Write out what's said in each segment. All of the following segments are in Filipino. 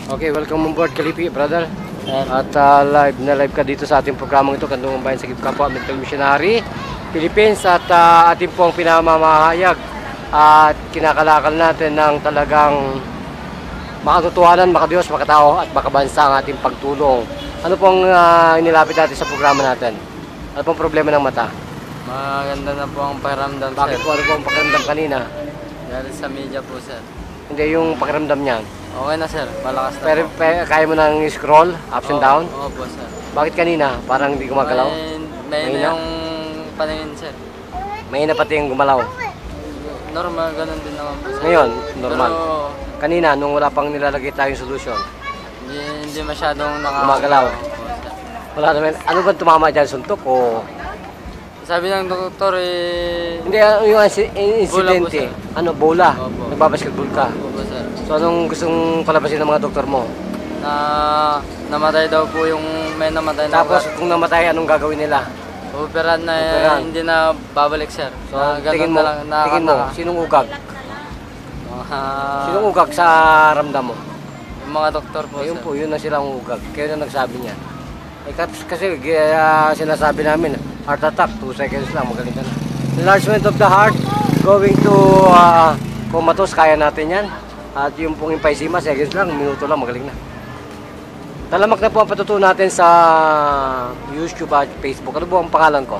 Okay, welcome on board Kalipi, brother. At live ka dito sa ating programang ito, Kandungan Bayan Sagip Kapwa Mental Missionary Philippines. At ating pong pinamamahayag at kinakalakal natin ng talagang makatotohanan, makadiyos, makatao at makabansa ang ating pagtulong. Ano pong inilapit natin sa programa natin? Ano pong problema ng mata? Maganda na po ang pakiramdam, Bakit sir. po, ano po ang pakiramdam kanina? Dahil sa media po, sir. Hindi, yung pakiramdam niyan. Okay na, sir. Malakas na Pero po. kaya mo nang scroll, ups and down? Opo, sir. Bakit kanina? Parang hindi gumagalaw? May Mahina? yung paningin, sir. May na pati yung gumalaw. Normal, ganun din naman po, sir. Ngayon, normal. Pero Kanina, nung wala pang nilalagay tayong solution, hindi masyadong Gumagalaw. Opo, sir. wala naman. Ano ba tumama dyan? Suntok o... Sabi ng doktor, Hindi, yung insidente. Bola po, Ano, bola? Opo. Nagbabasketball ka. Opo, sir. So, anong gustong palabasin ng mga doktor mo? Na namatay daw po yung may namatay na Tapos, kung namatay, anong gagawin nila? Operan na Operan. hindi na babalik, sir. So, Na ganun tingin mo, na lang, sinong ugag? Sinong ugag sa ramdam mo? yung mga doktor po, Ayun sir. po, yun na silang ugag. Kayo na nagsabi niya. Kasi sinasabi namin, heart attack, 2 seconds lang, magaling ka na. Enlargement of the heart, going to comatose, kaya natin yan. At yung pong emphysema, seconds lang, minuto lang, magaling na. Talamak na po ang patutunan natin sa YouTube at Facebook. Ano po ang pangalan ko?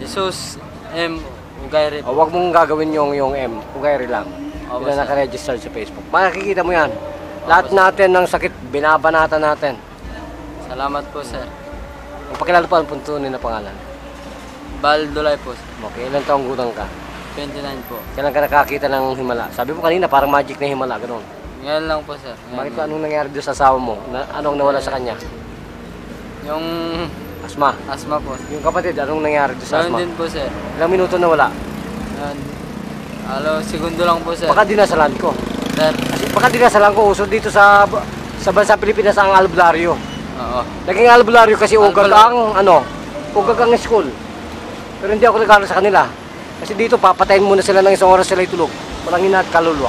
Jesus M. Ugayri. O, wag mong gagawin yung M, Ugayri lang. Opo, Hindi na sir. naka-register sa Facebook. Makikita mo yan. Lahat Opo, sir. natin ng sakit, binabanatan natin. Salamat po, sir. Ang pakilala po ang puntunin na pangalan. Baldulay po, sir. Okay, ilang taong gulang ka? 29 po. Kailan ka nakakita ng himala? Sabi mo kanina, parang magic na himala, gano'n. Ngayon lang po, sir. Ngayon Bakit lang. anong nangyari doon sa asawa mo? Anong nawala sa kanya? Yung Asma. asma po. Yung kapatid, anong nangyari doon sa Ngayon asma? din po, sir. Ilang minuto nawala? Ngayon, segundo lang po, sir. Baka dinasalan ko. Sir. Kasi baka dinasalan ko, uso dito sa bansa Pilipinas ang albularyo. Oo. Naging albularyo kasi ugag Albularyo. ang, ugag ang school. Pero hindi ako nag-aaral sa kanila. Kasi dito, papatayin muna sila ng 1 oras sila itulog. Walang hina at kaluluwa.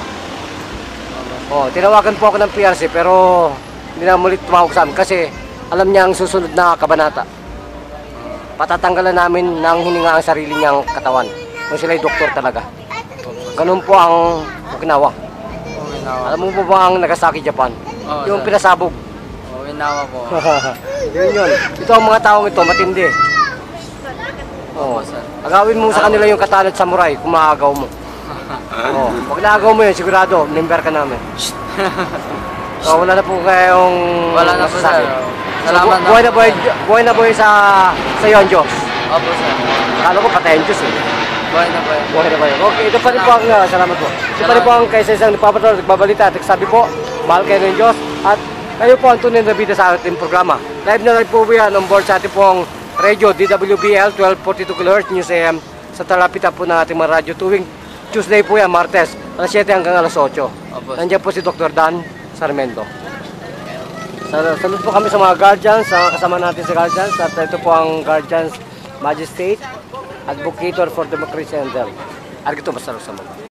Oh, tinawagan po ako ng PRC pero hindi na mulit tumawag sa amin kasi alam niya ang susunod na kabanata. Patatanggalan namin ng hininga ang sarili niyang katawan. Kung sila'y doktor talaga. Ganun po ang Okinawa. Okinawa. Alam mo po ba ang Nagasaki, Japan? Oo, Yung sir. pinasabog. Okinawa po. Yun. Ito ang mga taong ito, matindi. Oh. Opo, sir. Agawin mo sa kanila yung katana at samurai kung maagaw mo. Oh, pag naagaw mo yun, sigurado, member ka namin. So, wala na po kayong Wala na po, masasabi. sir. So, Salamat na buhay na po. buhay na buhay sa iyo ang Diyos. Opo, sir. Kala ko patayin Diyos eh. Buhay na po. Buhay na buhay. Okay, ito pa rin po ang, salamat po. Ito pa rin po ang kaysa isang nagpapatol, nagbabalita at nagsabi po, mahal kayo ng Diyos at kayo po ang tunay na bida sa ating programa. Live na live po yan on board sa ating pong radio DWBL 1242 kHz News AM sa talapitan po ng ating mga radyo tuwing Tuesday po yan, Martes, alas 7 hanggang alas 8. Opo. Nandiyan po si Dr. Dan Sarmento. Salud po kami sa mga guardians, sa kasama natin sa guardians at ito po ang guardians magistrate, advocator for democracy and health. Argito, masarap sa mga.